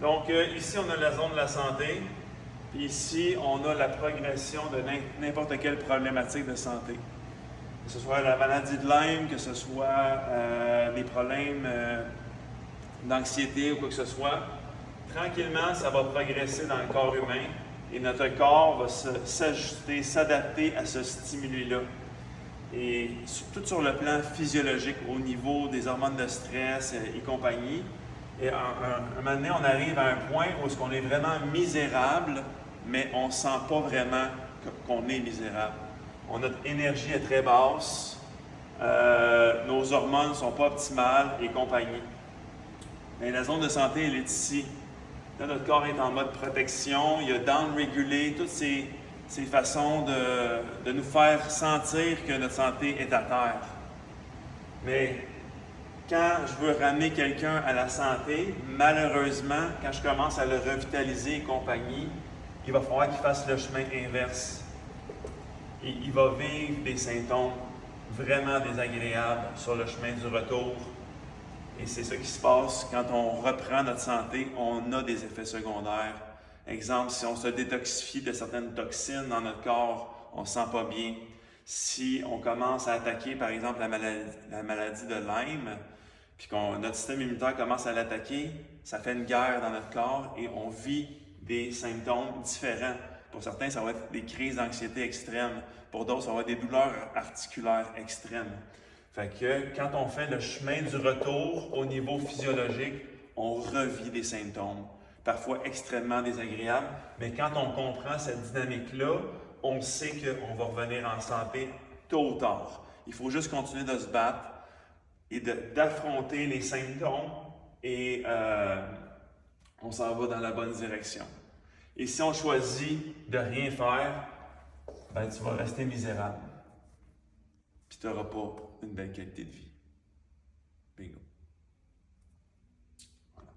Donc ici, on a la zone de la santé. Puis ici, on a la progression de n'importe quelle problématique de santé. Que ce soit la maladie de Lyme, que ce soit des problèmes d'anxiété ou quoi que ce soit. Tranquillement, ça va progresser dans le corps humain et notre corps va s'ajuster, s'adapter à ce stimuli-là. Et tout sur le plan physiologique, au niveau des hormones de stress et compagnie. Et à un moment donné, on arrive à un point où on est vraiment misérable, mais on ne sent pas vraiment qu'on est misérable. Notre énergie est très basse, nos hormones ne sont pas optimales et compagnie. Mais la zone de santé, elle est ici. Là, notre corps est en mode protection, il y a down-regulé, toutes ces façons de nous faire sentir que notre santé est à terre. Mais quand je veux ramener quelqu'un à la santé, malheureusement, quand je commence à le revitaliser et compagnie, il va falloir qu'il fasse le chemin inverse. Et il va vivre des symptômes vraiment désagréables sur le chemin du retour. Et c'est ça qui se passe quand on reprend notre santé, on a des effets secondaires. Exemple, si on se détoxifie de certaines toxines dans notre corps, on ne se sent pas bien. Si on commence à attaquer, par exemple, la maladie de Lyme, puis que notre système immunitaire commence à l'attaquer, ça fait une guerre dans notre corps et on vit des symptômes différents. Pour certains, ça va être des crises d'anxiété extrêmes. Pour d'autres, ça va être des douleurs articulaires extrêmes. Fait que quand on fait le chemin du retour au niveau physiologique, on revit des symptômes, parfois extrêmement désagréables, mais quand on comprend cette dynamique-là, on sait qu'on va revenir en santé tôt ou tard. Il faut juste continuer de se battre et d'affronter les symptômes et on s'en va dans la bonne direction. Et si on choisit de rien faire, ben tu vas rester misérable. Puis tu n'auras pas une belle qualité de vie.